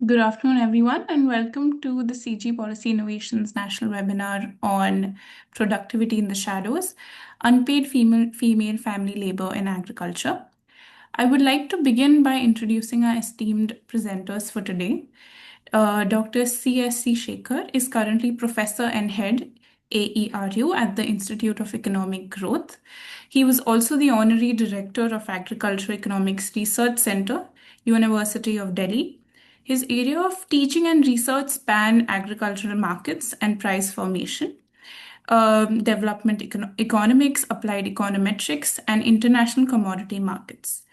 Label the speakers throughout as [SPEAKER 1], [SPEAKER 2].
[SPEAKER 1] Good afternoon, everyone, and welcome to the CG Policy Innovations National Webinar on Productivity in the Shadows, Unpaid Female Family Labor in Agriculture. I would like to begin by introducing our esteemed presenters for today. Dr. C.S.C.Sekhar is currently Professor and Head AERU at the Institute of Economic Growth. He was also the Honorary Director of Agriculture Economics Research Center, University of Delhi. His area of teaching and research span agricultural markets and price formation, development economics, applied econometrics, and international commodity markets.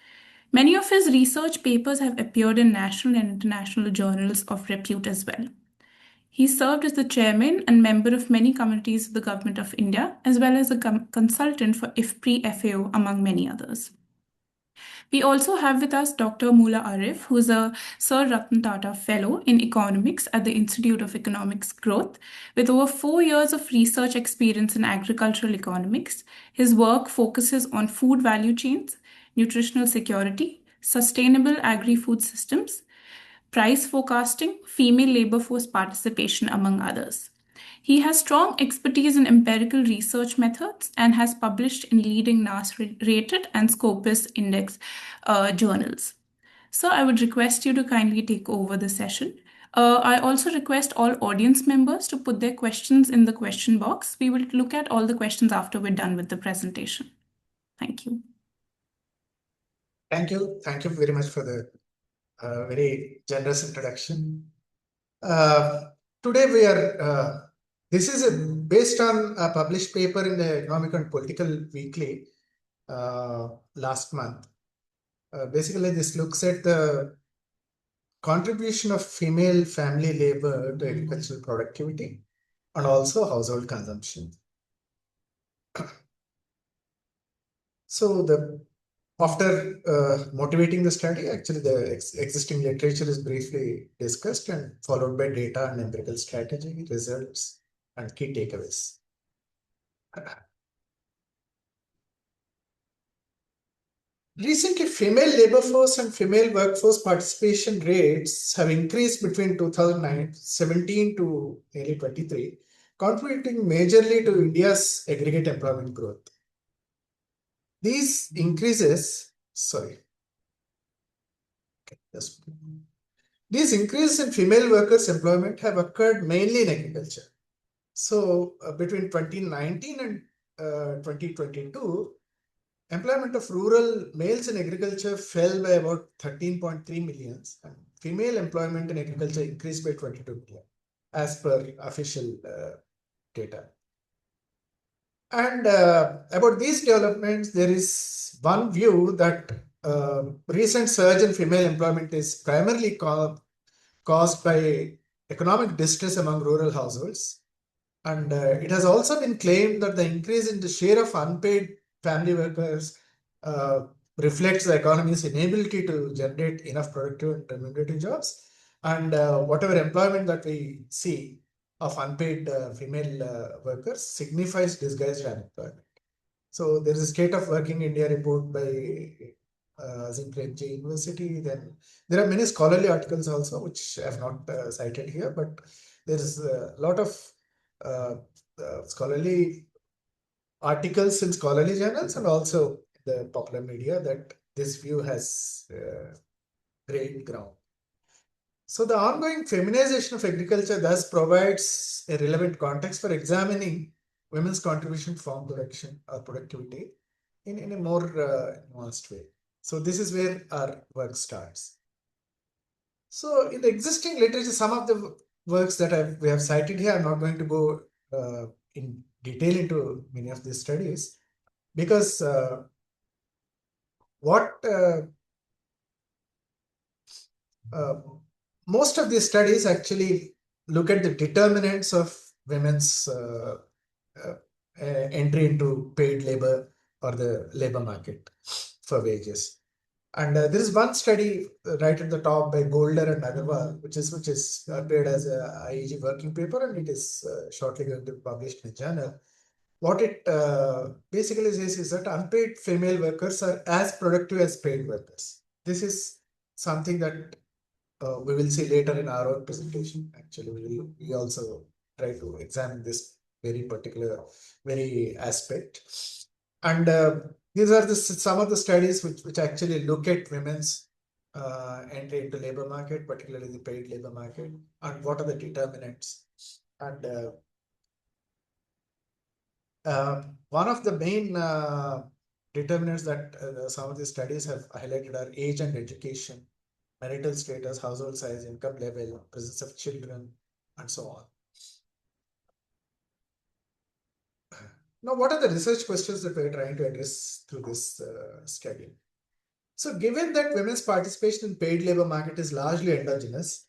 [SPEAKER 1] Many of his research papers have appeared in national and international journals of repute as well. He served as the chairman and member of many committees of the Government of India, as well as a consultant for IFPRI-FAO, among many others. We also have with us Dr. Mulla Areef, who is a Sir Ratan Tata Fellow in Economics at the Institute of Economics Growth. With over 4 years of research experience in agricultural economics, his work focuses on food value chains, nutritional security, sustainable agri-food systems, price forecasting, female labor force participation, among others. He has strong expertise in empirical research methods and has published in leading NAS-rated and Scopus Index journals. So I would request you to kindly take over the session. I also request all audience members to put their questions in the question box. We will look at all the questions after we're done with the presentation. Thank you.
[SPEAKER 2] Thank you. Thank you very much for the very generous introduction. Today we are, this is based on a published paper in the Economic and Political Weekly last month. Basically, this looks at the contribution of female family labor to agricultural productivity and also household consumption. So after motivating the study, actually the existing literature is briefly discussed and followed by data and empirical strategy, results, and key takeaways. Recently, female labor force and female workforce participation rates have increased between 2017 to nearly 23, contributing majorly to India's aggregate employment growth. These increases, these increases in female workers' employment have occurred mainly in agriculture. So between 2019 and 2022, employment of rural males in agriculture fell by about 13.3 million, and female employment in agriculture increased by 22 million, as per official data. And about these developments, there is one view that recent surge in female employment is primarily caused by economic distress among rural households. And it has also been claimed that the increase in the share of unpaid family workers reflects the economy's inability to generate enough productive and remunerative jobs. And whatever employment that we see of unpaid female workers signifies disguised unemployment. So there is a State of Working India report by Premji University. Then there are many scholarly articles also, which I have not cited here, but there is a lot of scholarly articles in scholarly journals and also the popular media that this view has gained ground. So the ongoing feminization of agriculture thus provides a relevant context for examining women's contribution to farm production or productivity in a more nuanced way. So this is where our work starts. So in the existing literature, some of the works that we have cited here, I'm not going to go in detail into many of these studies, because most of these studies actually look at the determinants of women's entry into paid labor or the labor market for wages. And there is one study right at the top by Golder and Agarwal, which is appeared as a IEG working paper, and it is shortly going to be published in a journal. What it basically says is that unpaid female workers are as productive as paid workers. This is something that we will see later in our own presentation. Actually, we also try to examine this very particular, very aspect. And these are some of the studies which actually look at women's entry into labor market, particularly the paid labor market, and what are the determinants. And one of the main determinants that some of the studies have highlighted are age and education, marital status, household size, income level, presence of children, and so on. Now, what are the research questions that we're trying to address through this study? So, given that women's participation in paid labor market is largely endogenous,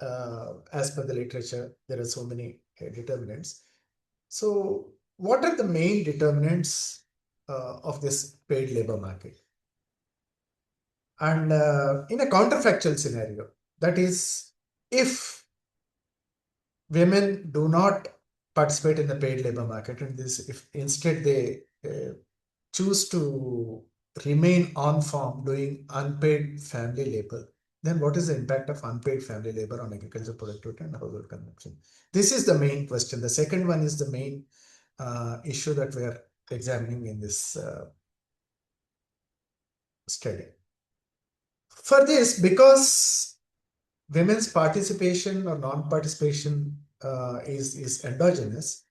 [SPEAKER 2] as per the literature, there are so many determinants. So, what are the main determinants of this paid labor market? And in a counterfactual scenario, that is, if women do not participate in the paid labor market, and this, if instead they choose to remain on farm doing unpaid family labor, then what is the impact of unpaid family labor on agricultural productivity and household consumption? This is the main question. The second one is the main issue that we are examining in this study. For this, because women's participation or non-participation is endogenous,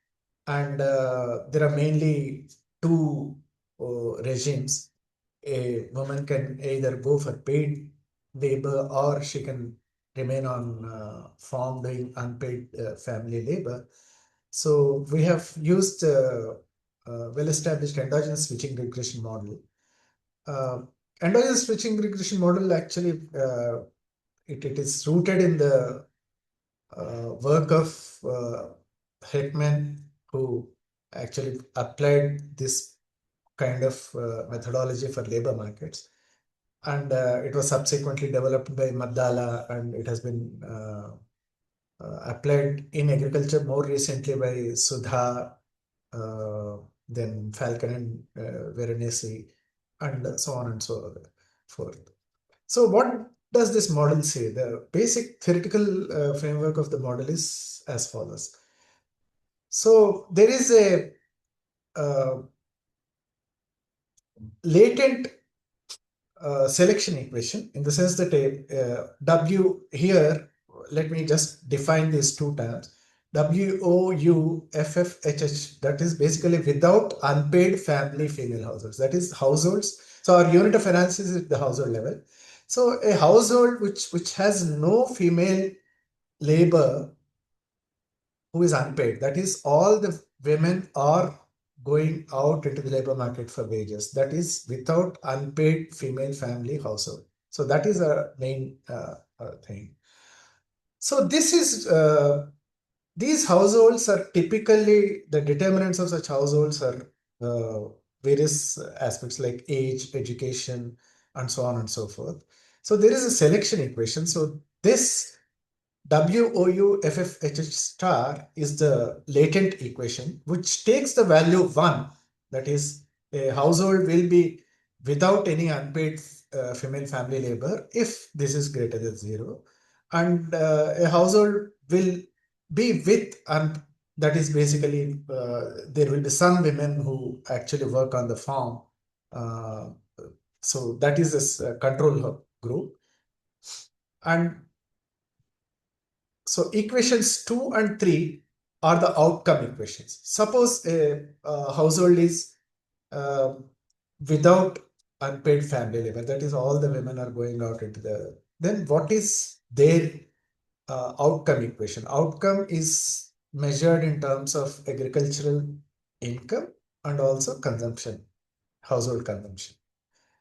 [SPEAKER 2] and there are mainly two regimes. A woman can either go for paid labor or she can remain on farm doing unpaid family labor. So we have used well-established endogenous switching regression model. Endogenous switching regression model actually it is rooted in the work of Heckman, who actually applied this kind of methodology for labor markets. And it was subsequently developed by Maddala, and it has been applied in agriculture more recently by Sudha, then Falcon and Veronese, and so on and so forth. So what does this model say? The basic theoretical framework of the model is as follows. So there is a latent selection equation, in the sense that W here, let me just define these two terms. WoUFFHH, that is basically without unpaid family female households. That is households. So our unit of analysis is at the household level. So a household which has no female labor who is unpaid, that is all the women are going out into the labor market for wages. That is without unpaid female family household. So that is a main thing. So this is these households are typically, the determinants of such households are various aspects like age, education, and so on and so forth. So there is a selection equation. So this WoUFFHH star is the latent equation, which takes the value 1, that is, a household will be without any unpaid female family labor if this is greater than 0, and a household will be with, and that is basically there will be some women who actually work on the farm. So that is this control group. And so equations 2 and 3 are the outcome equations. Suppose a household is without unpaid family labor, that is all the women are going out into the, then what is their outcome equation? Outcome is measured in terms of agricultural income and also consumption, household consumption.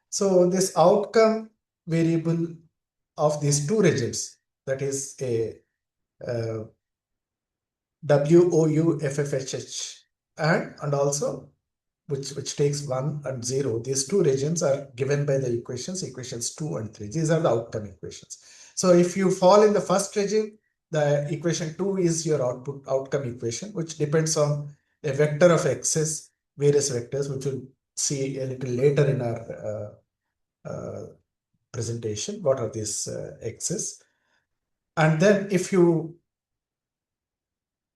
[SPEAKER 2] So this outcome variable of these two regimes, that is a WoUFFHH and also which takes 1 and 0. These two regimes are given by the equations 2 and 3. These are the outcome equations. So if you fall in the first regime, the equation 2 is your outcome equation, which depends on a vector of x's, various vectors, which we'll see a little later in our presentation. What are these x's? And then if you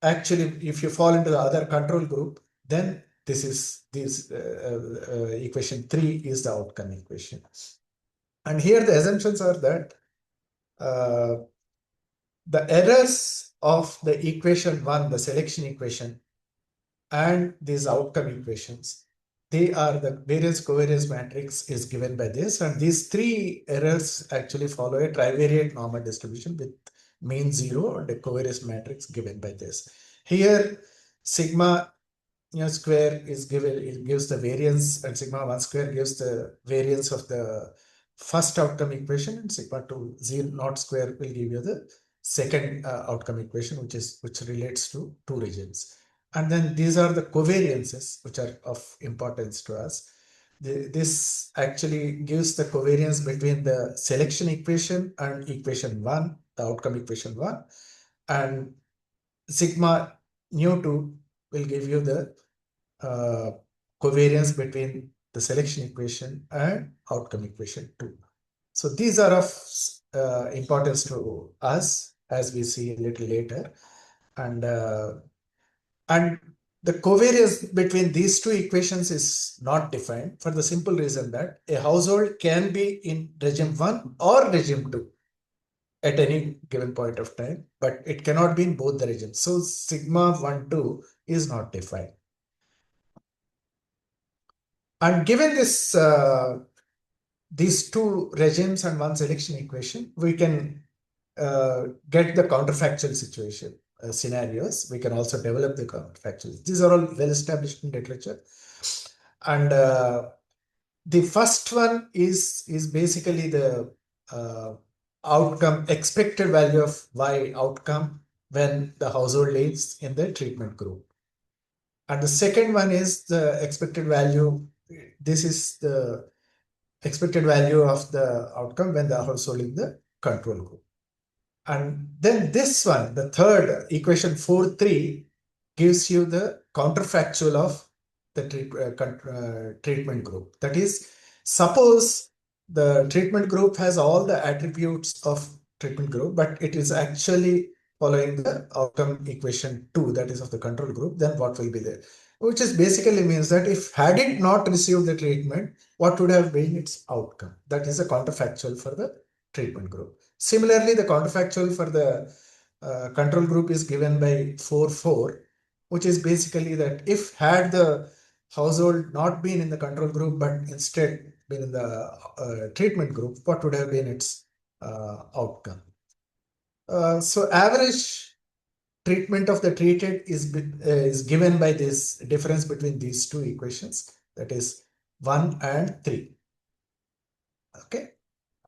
[SPEAKER 2] fall into the other control group, then this equation 3 is the outcome equation. And here the assumptions are that the errors of the equation 1, the selection equation, and these outcome equations, they are the variance covariance matrix is given by this, and these three errors actually follow a trivariate normal distribution with mean 0 and a covariance matrix given by this. Here sigma square is given, it gives the variance, and sigma 1 square gives the variance of the first outcome equation, and sigma 2 0 naught square will give you the second outcome equation, which relates to two regions. And then these are the covariances which are of importance to us. This actually gives the covariance between the selection equation and equation 1, the outcome equation 1, and sigma nu2 will give you the covariance between the selection equation and outcome equation 2. So these are of importance to us, as we see a little later. And the covariance between these two equations is not defined for the simple reason that a household can be in regime 1 or regime 2 at any given point of time, but it cannot be in both the regimes. So sigma 1, 2 is not defined. And given this, these two regimes and one selection equation, we can get the counterfactual situation scenarios. We can also develop the counterfactuals. These are all well established in literature. And the first one is basically the outcome, expected value of Y outcome when the household is in the treatment group. And the second one is the expected value. This is the expected value of the outcome when the household in the control group. And then this one, the third equation 4.3 gives you the counterfactual of the treatment group. That is, suppose the treatment group has all the attributes of treatment group, but it is actually following the outcome equation 2, that is of the control group, then what will be there? Which is basically means that if had it not received the treatment, what would have been its outcome? That is a counterfactual for the treatment group. Similarly, the counterfactual for the control group is given by 4.4, which is basically that if had the household not been in the control group, but instead been in the treatment group, what would have been its outcome? So average treatment of the treated is given by this difference between these two equations, that is 1 and 3. Okay.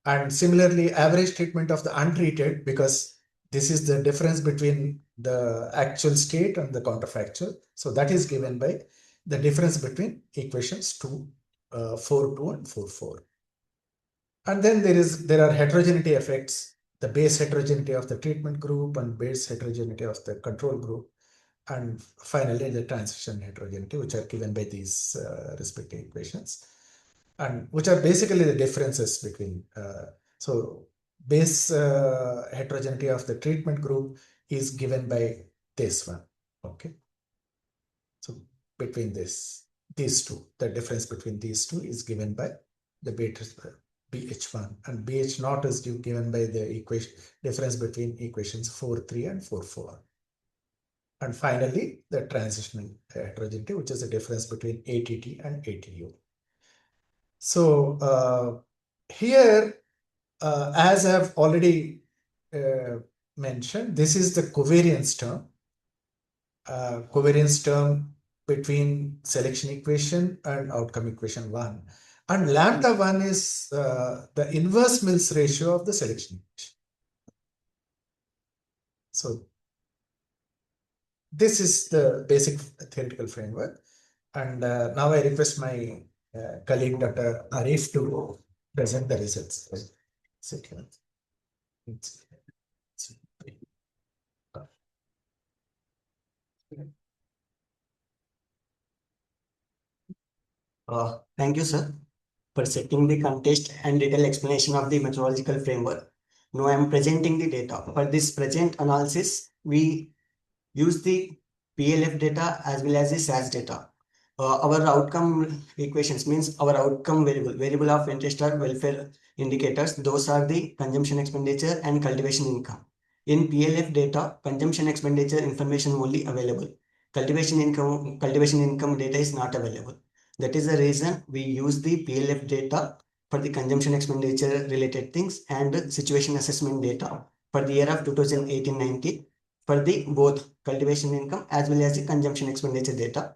[SPEAKER 2] And similarly, average treatment of the untreated, because this is the difference between the actual state and the counterfactual. So that is given by the difference between equations 4.2 and 4.4. And then there are heterogeneity effects, the base heterogeneity of the treatment group and base heterogeneity of the control group. And finally, the transition heterogeneity, which are given by these respective equations, and which are basically the differences between. So base heterogeneity of the treatment group is given by this one. Okay. So between these two, the difference between these two is given by the BH1, and BH0 is given by the equation difference between equations 4.3 and 4.4. And finally, the transitional heterogeneity, which is the difference between ATT and ATU. So here, as I've already mentioned, this is the covariance term between selection equation and outcome equation 1. And lambda 1 is the inverse Mills ratio of the selection equation. So this is the basic theoretical framework. And now I request my colleague, Dr. Areef, to present the results. Sit here.
[SPEAKER 3] Thank you, sir, for setting the context and detailed explanation of the methodological framework. Now I am presenting the data. For this present analysis, we use the PLF data as well as the SAS data. Our outcome equations means our outcome variable of interest or welfare indicators. Those are the consumption expenditure and cultivation income. In PLF data, consumption expenditure information only available. Cultivation income data is not available. That is the reason we use the PLF data for the consumption expenditure related things and situation assessment data for the year of 2018-19 for the both cultivation income as well as the consumption expenditure data.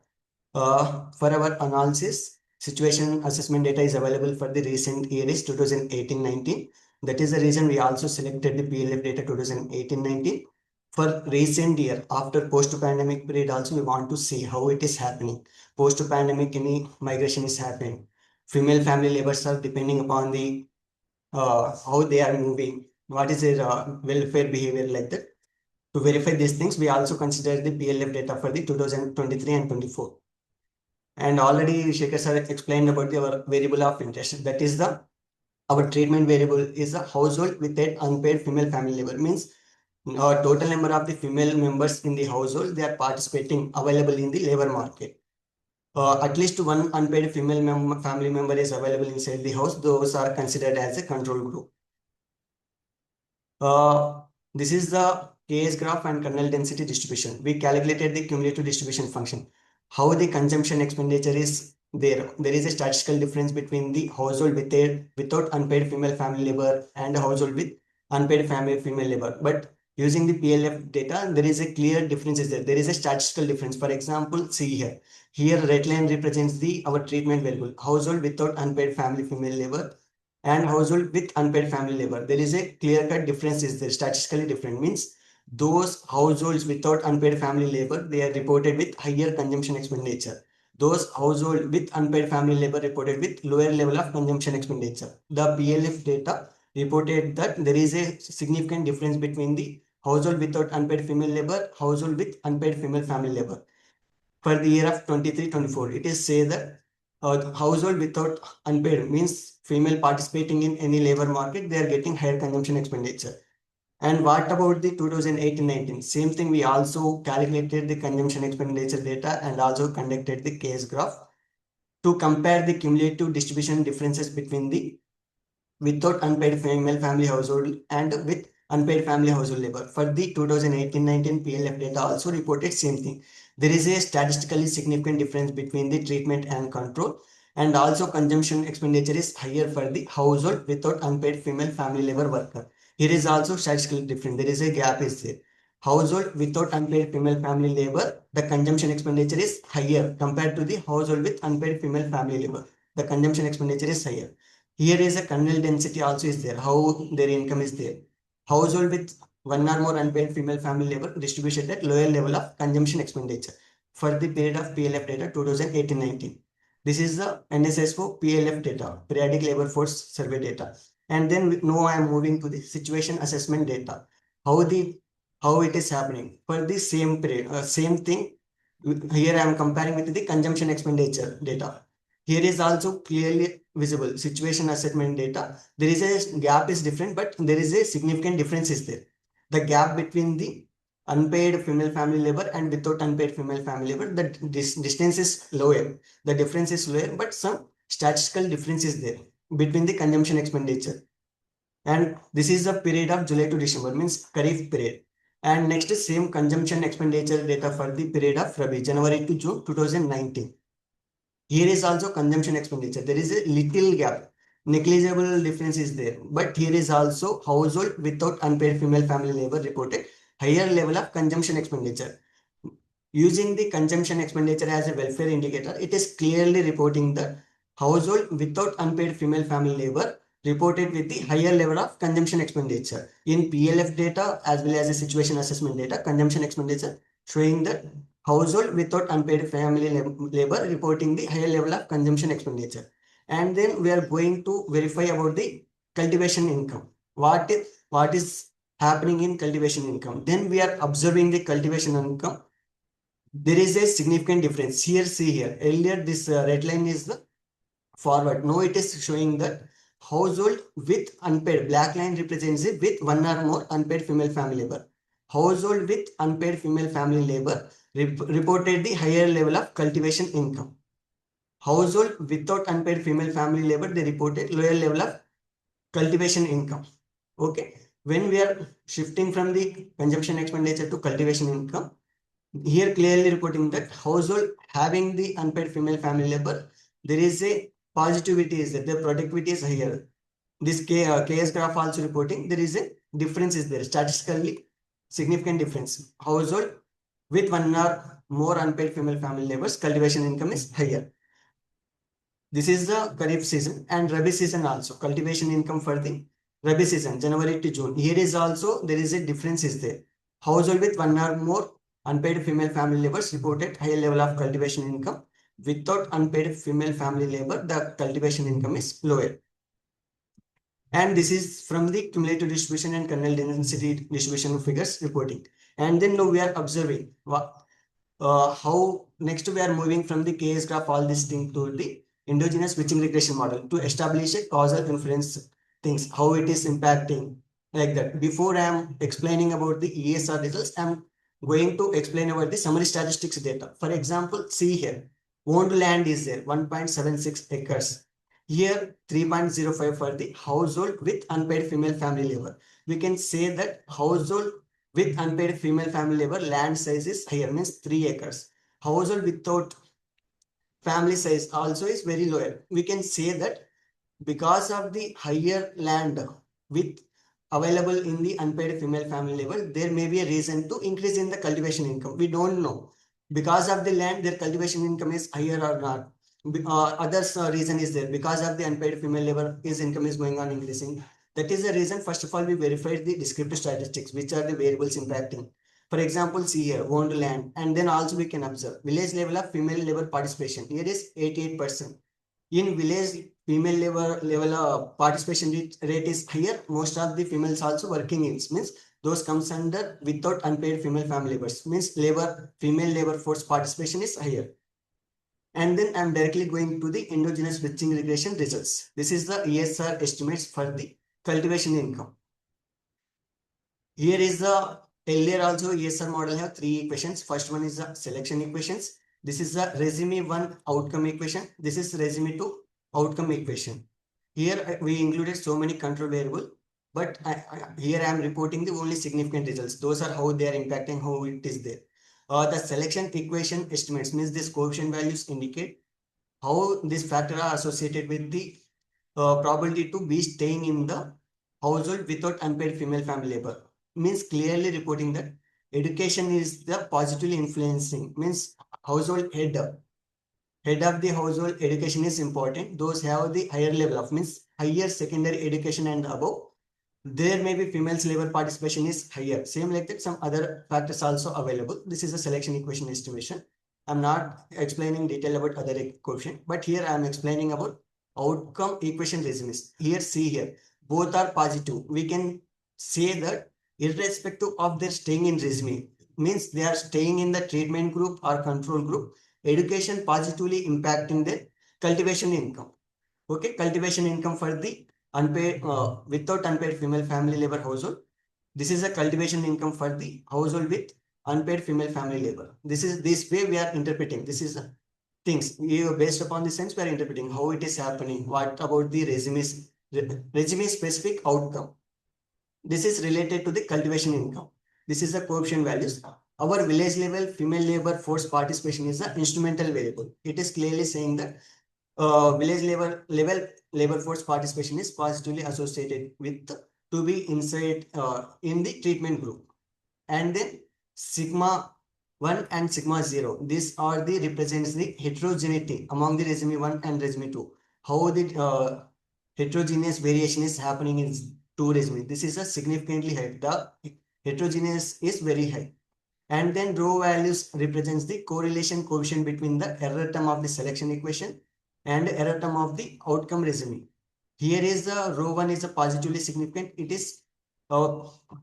[SPEAKER 3] For our analysis, situation assessment data is available for the recent year is 2018-19. That is the reason we also selected the PLF data 2018-19. For recent year, after post-pandemic period also, we want to see how it is happening. Post-pandemic, any migration is happening. Female family labors are depending upon the how they are moving, what is their welfare behavior like that. To verify these things, we also consider the PLF data for the 2023 and 24. And already Shekhar sir explained about our variable of interest. That is our treatment variable is a household with an unpaid female family labor. Means total number of the female members in the household, they are participating available in the labor market. At least one unpaid female family member is available inside the house. Those are considered as a control group. This is the KS graph and kernel density distribution. We calculated the cumulative distribution function. How the consumption expenditure is there. There is a statistical difference between the household without unpaid female family labor and a household with unpaid female labor. But using the PLF data, there is a clear difference there. There is a statistical difference. For example, see here. Here red line represents our treatment variable. Household without unpaid family female labor and household with unpaid family labor. There is a clear-cut difference is there, statistically different. Means those households without unpaid family labor, they are reported with higher consumption expenditure. Those households with unpaid family labor reported with lower level of consumption expenditure. The PLF data reported that there is a significant difference between the household without unpaid female labor, household with unpaid female family labor. For the year of 23-24, it is say that household without unpaid means female participating in any labor market, they are getting higher consumption expenditure. And what about the 2018-19? Same thing, we also calculated the consumption expenditure data and also conducted the case graph to compare the cumulative distribution differences between the without unpaid female family household and with unpaid family household labor. For the 2018-19 PLF data also reported same thing. There is a statistically significant difference between the treatment and control, and also consumption expenditure is higher for the household without unpaid female family labor worker. Here is also statistically different. There is a gap is there. Household without unpaid female family labor, the consumption expenditure is higher compared to the household with unpaid female family labor. The consumption expenditure is higher. Here is a kernel density also is there, how their income is there. Household with one or more unpaid female family labor distributed at lower level of consumption expenditure for the period of PLF data 2018-19. This is the NSSO PLF data, periodic labor force survey data. And then now I am moving to the situation assessment data. How it is happening for the same period, same thing. Here I am comparing with the consumption expenditure data. Here is also clearly visible situation assessment data. There is a gap is different, but there is a significant difference is there. The gap between the unpaid female family labor and without unpaid female family labor, the distance is lower. The difference is lower, but some statistical difference is there between the consumption expenditure. And this is the period of July to December, means Kharif period. And next is same consumption expenditure data for the period of Rabi, January to June 2019. Here is also consumption expenditure. There is a little gap. Negligible difference is there. But here is also household without unpaid female family labor reported higher level of consumption expenditure. Using the consumption expenditure as a welfare indicator, it is clearly reporting the household without unpaid female family labor reported with the higher level of consumption expenditure. In PLF data as well as the situation assessment data, consumption expenditure showing that household without unpaid family labor reporting the higher level of consumption expenditure. And then we are going to verify about the cultivation income. What is happening in cultivation income? Then we are observing the cultivation income. There is a significant difference. Here, see here. Earlier, this red line is the forward. Now it is showing that household with unpaid, black line represents it with one or more unpaid female family labor. Household with unpaid female family labor reported the higher level of cultivation income. Household without unpaid female family labor, they reported lower level of cultivation income. Okay, when we are shifting from the consumption expenditure to cultivation income, here clearly reporting that household having the unpaid female family labor, there is a positivity is that the productivity is higher. This KS graph also reporting there is a difference is there, statistically significant difference. Household with one or more unpaid female family labors, cultivation income is higher. This is the Kharif season and Rabi season also. Cultivation income for the Rabi season, January to June. Here is also there is a difference is there. Household with one or more unpaid female family labors reported higher level of cultivation income. Without unpaid female family labor, the cultivation income is lower. And this is from the cumulative distribution and kernel density distribution figures reporting. And then now we are observing how next we are moving from the KS graph all this thing to the endogenous switching regression model to establish a causal inference things, how it is impacting like that. Before I am explaining about the ESR results, I am going to explain about the summary statistics data. For example, see here, owned land is there, 1.76 acres. Here, 3.05 for the household with unpaid female family labor. We can say that household with unpaid female family labor land size is higher, means 3 acres. Household without family size also is very lower. We can say that because of the higher land with available in the unpaid female family labor, there may be a reason to increase in the cultivation income. We don't know. Because of the land, their cultivation income is higher or not. Others reason is there. Because of the unpaid female labor, his income is going on increasing. That is the reason, first of all, we verified the descriptive statistics, which are the variables impacting. For example, see here, owned land. And then also we can observe village level of female labor participation. Here is 88%. In village, female level participation rate is higher. Most of the females also working in, means those comes under without unpaid female family labors, means female labor force participation is higher. And then I'm directly going to the endogenous switching regression results. This is the ESR estimates for the cultivation income. Here is the earlier also ESR model have 3 equations. First one is the selection equations. This is the resume 1 outcome equation. This is resume 2 outcome equation. Here we included so many control variable, but here I am reporting the only significant results. Those are how they are impacting, how it is there. The selection equation estimates means this coefficient values indicate how this factor are associated with the probability to be staying in the household without unpaid female family labor. Means clearly reporting that education is the positively influencing, means household head of the household education is important. Those have the higher level of, means higher secondary education and above, there may be females labor participation is higher. Same like that, some other factors also available. This is a selection equation estimation. I'm not explaining detail about other coefficient, but here I'm explaining about outcome equation resumes. Here, see here, both are positive. We can say that irrespective of their staying in resume, means they are staying in the treatment group or control group, education positively impacting their cultivation income. Okay, cultivation income for the unpaid without unpaid female family labor household. This is a cultivation income for the household with unpaid female family labor. This is this way we are interpreting. This is things based upon the sense we are interpreting how it is happening. What about the resume specific outcome? This is related to the cultivation income. This is the coefficient values. Our village level female labor force participation is the instrumental variable. It is clearly saying that village level labor force participation is positively associated with to be inside in the treatment group. And then sigma 1 and sigma 0, these are the represents the heterogeneity among the resume 1 and resume 2. How the heterogeneous variation is happening in two resume. This is a significantly high. The heterogeneous is very high. And then rho values represents the correlation coefficient between the error term of the selection equation and error term of the outcome resume. Here is the rho 1 is a positively significant. It is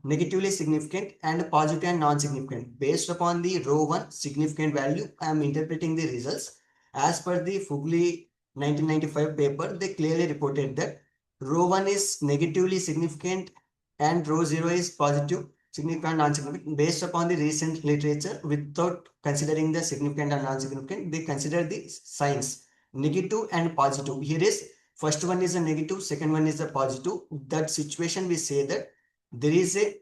[SPEAKER 3] negatively significant and positive and non-significant. Based upon the rho 1 significant value, I am interpreting the results. As per the Fugli 1995 paper, they clearly reported that Row 1 is negatively significant and row 0 is positive, significant, non-significant. Based upon the recent literature, without considering the significant and non-significant, they consider the signs negative and positive. Here is first one is a negative, second one is a positive. That situation we say that there is a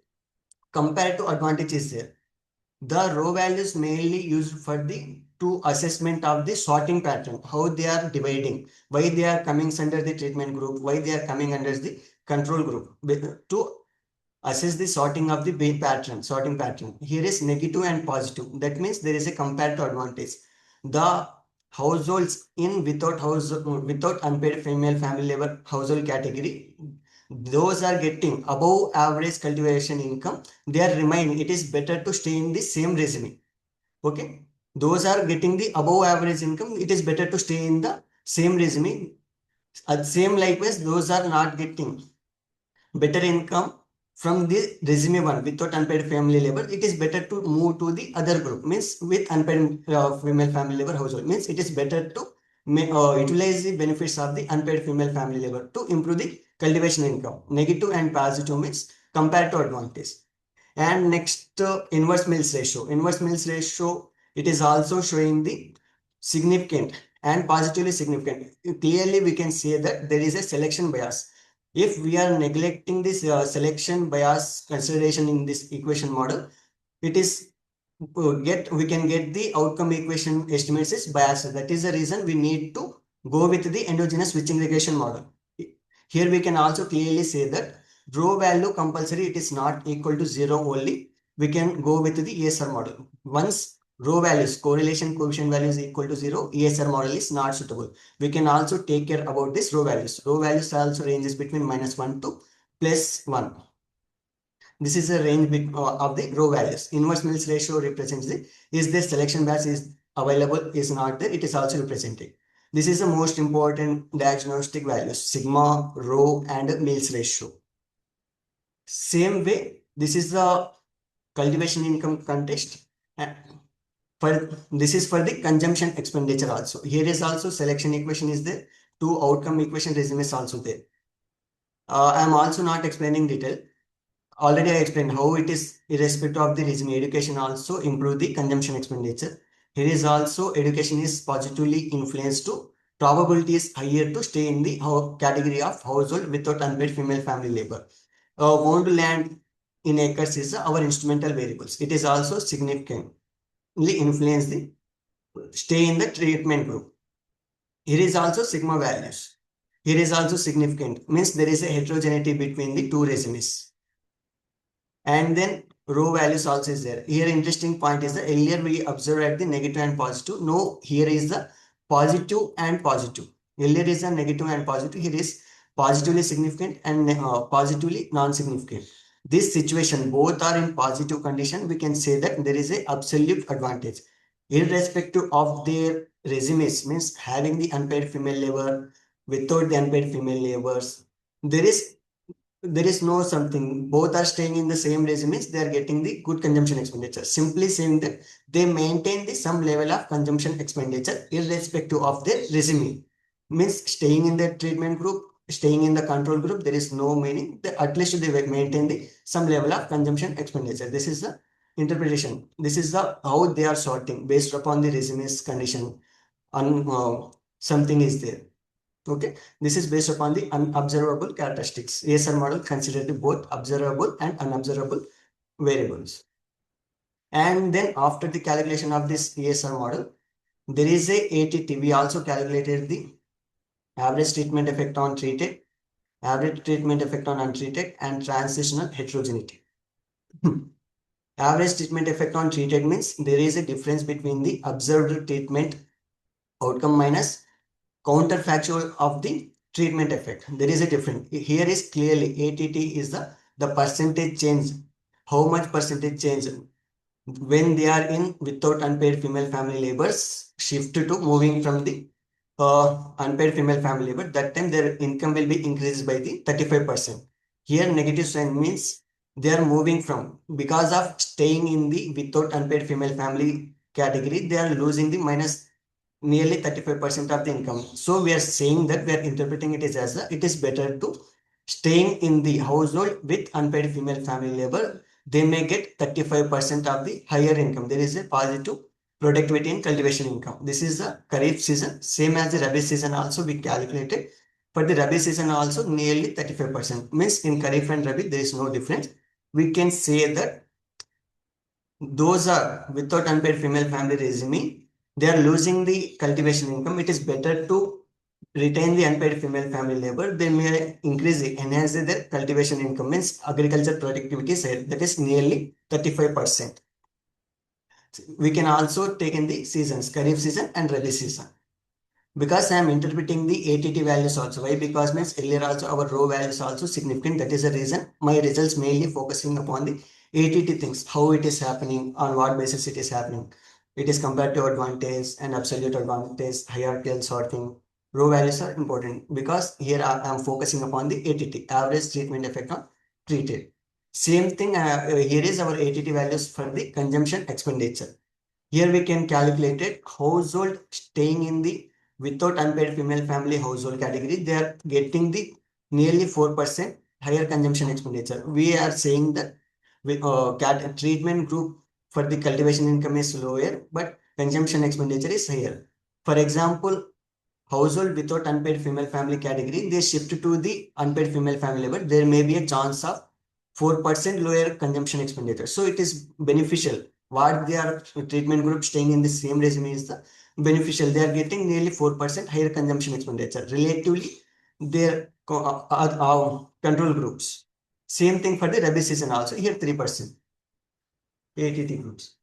[SPEAKER 3] comparative advantage is there. The row values mainly used for the to assessment of the sorting pattern, how they are dividing, why they are coming under the treatment group, why they are coming under the control group, to assess the sorting of the sorting pattern. Here is negative and positive. That means there is a comparative advantage. The households in without unpaid female family labor household category, those are getting above average cultivation income. They are remaining. It is better to stay in the same regime. Okay. Those are getting the above average income. It is better to stay in the same regime. Same likewise, those are not getting better income from the resume one without unpaid family labor. It is better to move to the other group, means with unpaid female family labor household. Means it is better to utilize the benefits of the unpaid female family labor to improve the cultivation income. Negative and positive means compared to advantage. And next, inverse Mills ratio. Inverse Mills ratio, it is also showing the significant and positively significant. Clearly, we can say that there is a selection bias. If we are neglecting this selection bias consideration in this equation model, it is we can get the outcome equation estimates is biased. That is the reason we need to go with the endogenous switching regression model. Here we can also clearly say that row value compulsory, it is not equal to 0 only. We can go with the ESR model. Once row values, correlation coefficient value is equal to 0, ESR model is not suitable. We can also take care about this row values. Row values also ranges between -1 to +1. This is a range of the row values. Inverse Mills ratio represents the, is the selection bias is available, is not there, it is also represented. This is the most important diagnostic values, sigma, row, and Mills ratio. Same way, this is the cultivation income context. This is for the consumption expenditure also. Here is also selection equation is there. Two outcome equation regime is also there. I am also not explaining detail. Already I explained how it is irrespective of the regime. Education also improve the consumption expenditure. Here is also education is positively influenced to probability is higher to stay in the category of household without unpaid female family labor. Owned land in acres is our instrumental variables. It is also significantly influence the stay in the treatment group. Here is also sigma values. Here is also significant, means there is a heterogeneity between the two regimes. And then row values also is there. Here interesting point is that earlier we observed at the negative and positive. No, here is the positive and positive. Earlier is a negative and positive. Here is positively significant and positively non-significant. This situation, both are in positive condition. We can say that there is a absolute advantage. Irrespective of their resumes, means having the unpaid female labor, without the unpaid female labors, there is no something, both are staying in the same resumes, they are getting the good consumption expenditure. Simply saying that they maintain the some level of consumption expenditure irrespective of their resume. Means staying in the treatment group, staying in the control group, there is no meaning. At least they maintain the some level of consumption expenditure. This is the interpretation. This is the how they are sorting based upon the resumes condition. Something is there. Okay, this is based upon the unobservable characteristics. ESR model considered both observable and unobservable variables. And then after the calculation of this ESR model, there is a ATT. We also calculated the average treatment effect on treated, average treatment effect on untreated, and transitional heterogeneity. Average treatment effect on treated means there is a difference between the observed treatment outcome minus counterfactual of the treatment effect. There is a difference. Here is clearly ATT is the percentage change. How much percentage change when they are in without unpaid female family labors shift to moving from the unpaid female family labor. That time their income will be increased by the 35%. Here negative sign means they are moving from, because of staying in the without unpaid female family category, they are losing the minus nearly 35% of the income. So we are saying that we are interpreting it as it is better to staying in the household with unpaid female family labor. They may get 35% of the higher income. There is a positive productivity in cultivation income. This is the Kharif season, same as the Rabi season also we calculated. For the Rabi season also nearly 35%. Means in Kharif and Rabi there is no difference. We can say that those are without unpaid female family regime, they are losing the cultivation income. It is better to retain the unpaid female family labor. They may enhance their cultivation income, means agriculture productivity side, that is nearly 35%. We can also take in the seasons, Kharif season and Rabi season. Because I am interpreting the ATT values also. Why? Because means earlier also our row values also significant. That is the reason my results mainly focusing upon the ATT things, how it is happening, on what basis it is happening. It is comparative advantage and absolute advantage, hierarchical sorting. Row values are important because here I am focusing upon the ATT, average treatment effect on treated. Same thing, here is our ATT values for the consumption expenditure. Here we can calculate it. Household staying in the without unpaid female family household category, they are getting the nearly 4% higher consumption expenditure. We are saying that with treatment group for the cultivation income is lower, but consumption expenditure is higher. For example, household without unpaid female family category, they shift to the unpaid female family labor. There may be a chance of 4% lower consumption expenditure. So it is beneficial. What they are treatment group staying in the same regime is the beneficial. They are getting nearly 4% higher consumption expenditure relatively their control groups. Same thing for the Rabi season also. Here 3%. ATT groups.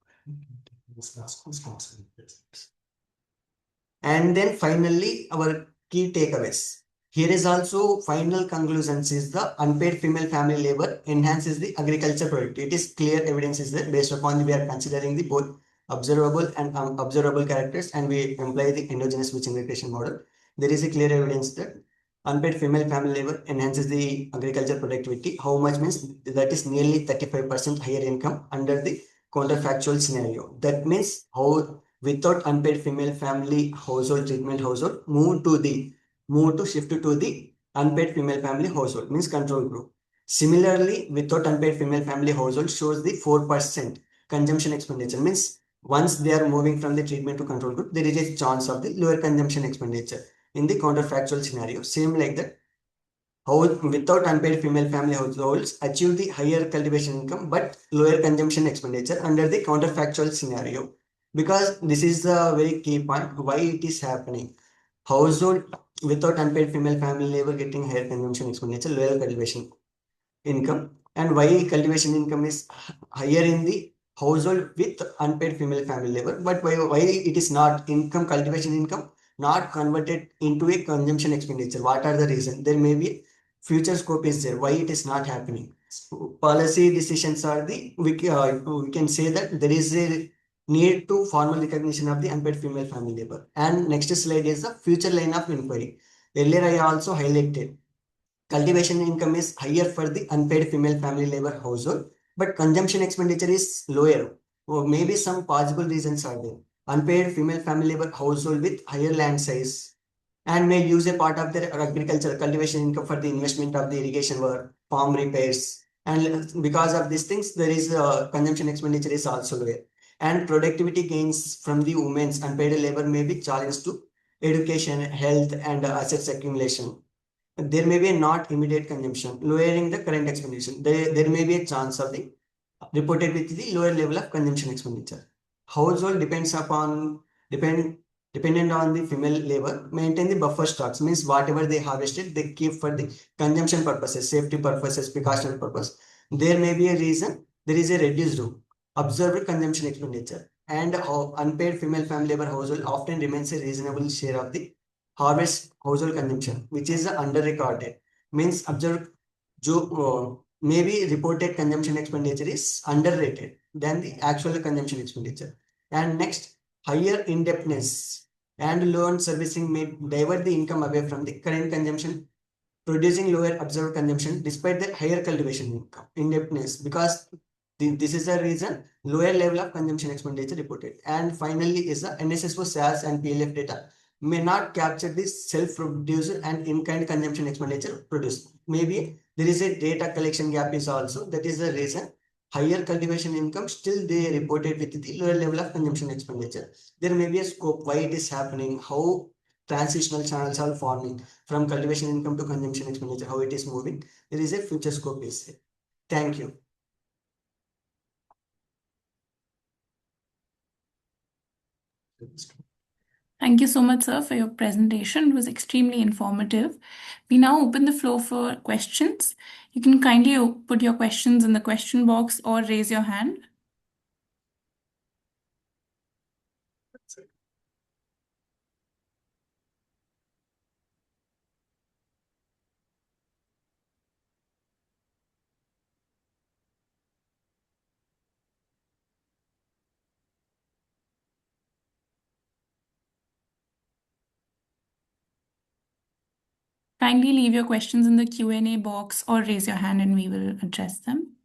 [SPEAKER 3] And then finally, our key takeaways. Here is also final conclusions is the unpaid female family labor enhances the agriculture productivity. It is clear evidence is that based upon we are considering the both observable and unobservable characters and we employ the endogenous switching regression model. There is a clear evidence that unpaid female family labor enhances the agriculture productivity. How much means that is nearly 35% higher income under the counterfactual scenario. That means how without unpaid female family household treatment household move to shift to the unpaid female family household means control group. Similarly, without unpaid female family household shows the 4% consumption expenditure means once they are moving from the treatment to control group, there is a chance of the lower consumption expenditure in the counterfactual scenario. Same like that, how without unpaid female family households achieve the higher cultivation income but lower consumption expenditure under the counterfactual scenario. Because this is the very key point why it is happening. Household without unpaid female family labor getting higher consumption expenditure, lower cultivation income, and why cultivation income is higher in the household with unpaid female family labor, but why it is not income, cultivation income not converted into a consumption expenditure. What are the reasons? There may be future scope is there, why it is not happening. Policy decisions are the we can say that there is a need to formal recognition of the unpaid female family labor. And next slide is the future line of inquiry. Earlier I also highlighted cultivation income is higher for the unpaid female family labor household, but consumption expenditure is lower. Or maybe some possible reasons are there. Unpaid female family labor household with higher land size and may use a part of their agricultural cultivation income for the investment of the irrigation work, farm repairs. And because of these things, there is consumption expenditure is also lower. And productivity gains from the women's unpaid labor may be challenged to education, health, and assets accumulation. There may be a not immediate consumption, lowering the current expenditure. There may be a chance of the reported with the lower level of consumption expenditure. Household dependent on the female labor, maintain the buffer stocks, means whatever they harvested, they keep for the consumption purposes, safety purposes, precautionary purpose. There may be a reason, there is a reduced observed consumption expenditure. And unpaid female family labor household often remains a reasonable share of the harvest household consumption, which is under-recorded. Means observed maybe reported consumption expenditure is underrated than the actual consumption expenditure. And next, higher indebtedness and loan servicing may divert the income away from the current consumption, producing lower observed consumption despite the higher cultivation income indebtedness. Because This is the reason lower level of consumption expenditure reported. And finally is the NSS for SAS and PLF data may not capture the self-produced and in-kind consumption expenditure produced. Maybe there is a data collection gap is also. That is the reason higher cultivation income still they reported with the lower level of consumption expenditure. There may be a scope why it is happening, how transitional channels are forming from cultivation income to consumption expenditure, how it is moving. There is a future scope is here. Thank you.
[SPEAKER 1] Thank you so much, sir, for your presentation. It was extremely informative. We now open the floor for questions. You can kindly put your questions in the question box or raise your hand. Kindly leave your questions in the Q&A box or raise your hand and we will address them.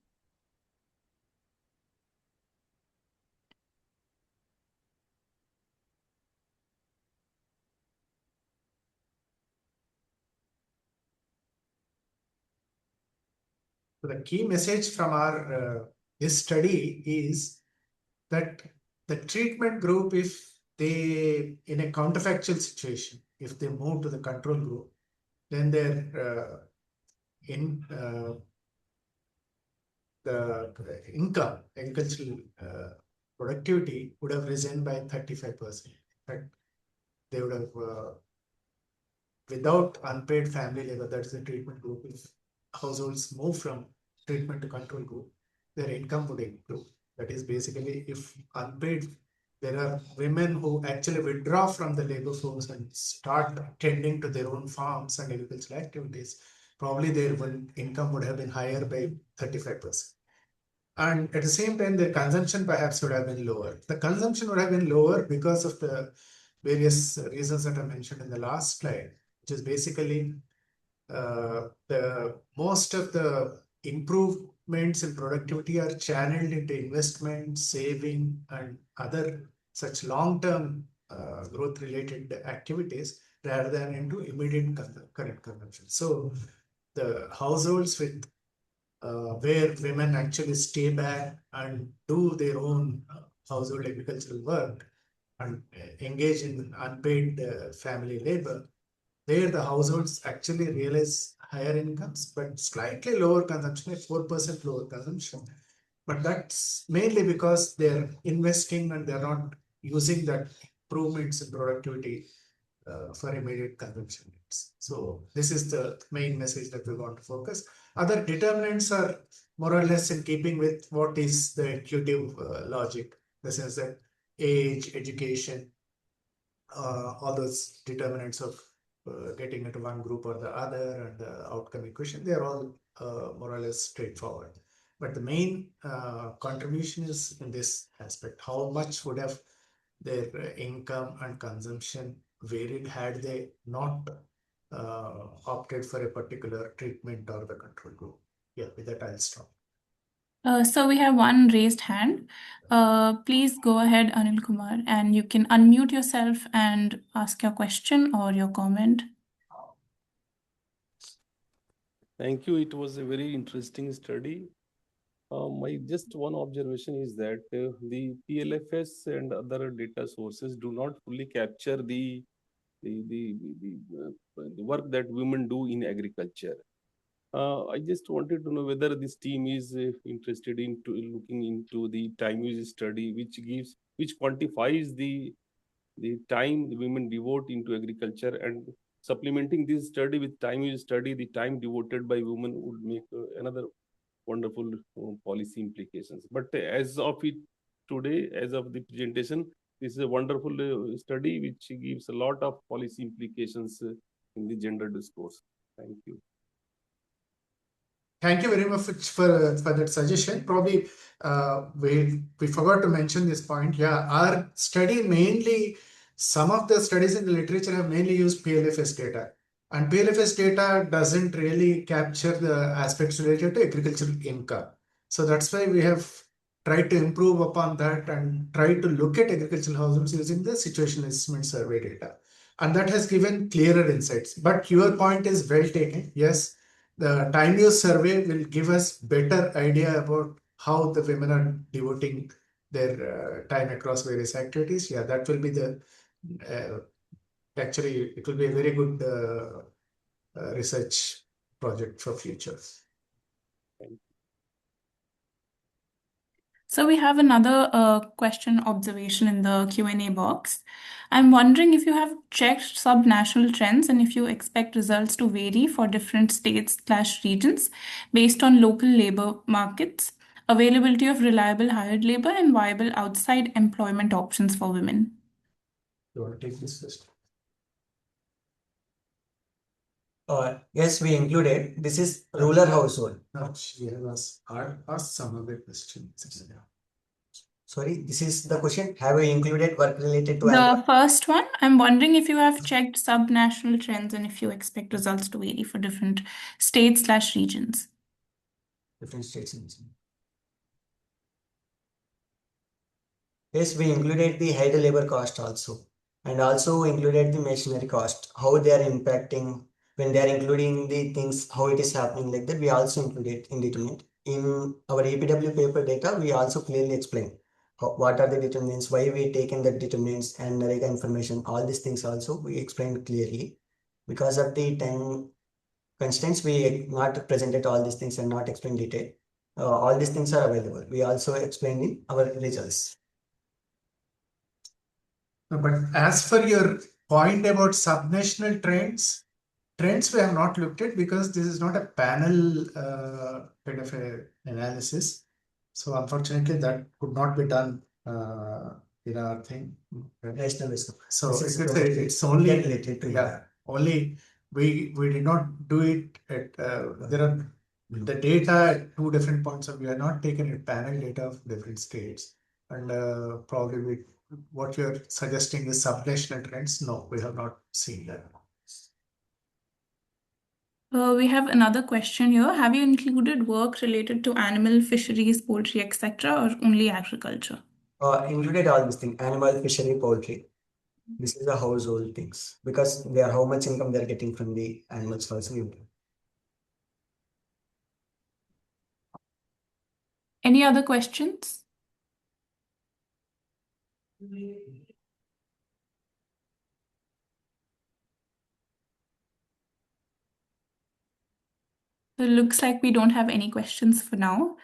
[SPEAKER 2] The key message from our this study is that the treatment group, if they in a counterfactual situation, if they move to the control group, then their the income, agricultural productivity would have risen by 35%. In fact, they would have, without unpaid family labor, that's the treatment group, if households move from treatment to control group, their income would improve. That is basically, if unpaid, there are women who actually withdraw from the labor force and start tending to their own farms and agricultural activities, probably their income would have been higher by 35%. And at the same time, their consumption perhaps would have been lower. The consumption would have been lower because of the various reasons that I mentioned in the last slide, which is basically the most of the improvements in productivity are channeled into investment, saving, and other such long-term growth-related activities rather than into immediate current consumption. So the households with where women actually stay back and do their own household agricultural work and engage in unpaid family labor, there the households actually realize higher incomes, but slightly lower consumption, at 4% lower consumption. But that's mainly because they're investing and they're not using that improvements in productivity for immediate consumption needs. So this is the main message that we want to focus. Other determinants are more or less in keeping with what is the intuitive logic, in the sense that age, education, all those determinants of getting into one group or the other and the outcome equation, they are all more or less straightforward. But the main contribution is in this aspect. How much would have their income and consumption varied had they not opted for a particular treatment or the control group? Yeah, with that I'll stop.
[SPEAKER 1] So we have one raised hand. Please go ahead, Anil Kumar, and you can unmute yourself and ask your question or your comment.
[SPEAKER 4] Thank you. It was a very interesting study. My just one observation is that the PLFS and other data sources do not fully capture the work that women do in agriculture. I just wanted to know whether this team is interested in looking into the time use study, which quantifies the time the women devote into agriculture, and supplementing this study with time use study, the time devoted by women would make another wonderful policy implications. But as of it today, as of the presentation, this is a wonderful study which gives a lot of policy implications in the gender discourse. Thank you.
[SPEAKER 2] Thank you very much for that suggestion. Probably we forgot to mention this point. Yeah, our study mainly, some of the studies in the literature have mainly used PLFS data. And PLFS data doesn't really capture the aspects related to agricultural income. So that's why we have tried to improve upon that and try to look at agricultural households using the situational assessment survey data. And that has given clearer insights. But your point is well taken. Yes, the time use survey will give us better idea about how the women are devoting their time across various activities. Yeah, that will be the actually it will be a very good research project for future.
[SPEAKER 1] So we have another question observation in the Q&A box. I'm wondering if you have checked sub-national trends and if you expect results to vary for different states/regions based on local labor markets, availability of reliable hired labor, and viable outside employment options for women.
[SPEAKER 2] You want to take this first?
[SPEAKER 3] Yes, we included. This is rural household.
[SPEAKER 2] No, she has asked some other questions.
[SPEAKER 3] Sorry, this is the question. Have we included work related to
[SPEAKER 1] The first one, I'm wondering if you have checked sub-national trends and if you expect results to vary for different states/regions.
[SPEAKER 3] different states? Yes, we included the higher labor cost also, and also included the machinery cost, how they are impacting when they are including the things, how it is happening like that. We also included in determinant. In our APW paper data, we also clearly explain what are the determinants, why we taken the determinants and NREGA information, all these things also we explained clearly. Because of the time constraints, we not presented all these things and not explained detail. All these things are available. We also explained in our results.
[SPEAKER 2] No, but as for your point about subnational trends we have not looked at because this is not a panel kind of a analysis. So unfortunately, that could not be done in our thing.
[SPEAKER 3] National risk.
[SPEAKER 2] So it's only
[SPEAKER 3] related to
[SPEAKER 2] only we did not do it at there are the data at two different points of view. We are not taken a panel data of different states, and probably what you're suggesting is subnational trends. No, we have not seen that.
[SPEAKER 1] We have another question here. Have you included work related to animal, fisheries, poultry, etc., or only agriculture?
[SPEAKER 3] Included all these things: animal, fishery, poultry. This is the household things because they are how much income they are getting from the animals also.
[SPEAKER 1] Any other questions? So it looks like we don't have any questions for now.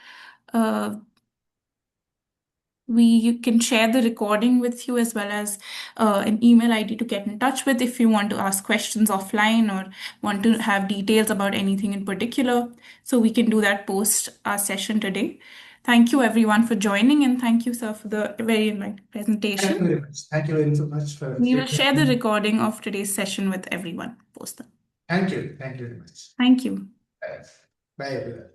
[SPEAKER 1] We can share the recording with you as well as an email ID to get in touch with if you want to ask questions offline or want to have details about anything in particular. So we can do that post our session today. Thank you everyone for joining, and thank you, sir, for the very enlightening presentation.
[SPEAKER 2] Thank you very much. Thank you very much for.
[SPEAKER 1] We will share the recording of today's session with everyone. Post them.
[SPEAKER 2] Thank you. Thank you very much.
[SPEAKER 1] Thank you.
[SPEAKER 2] Bye everyone.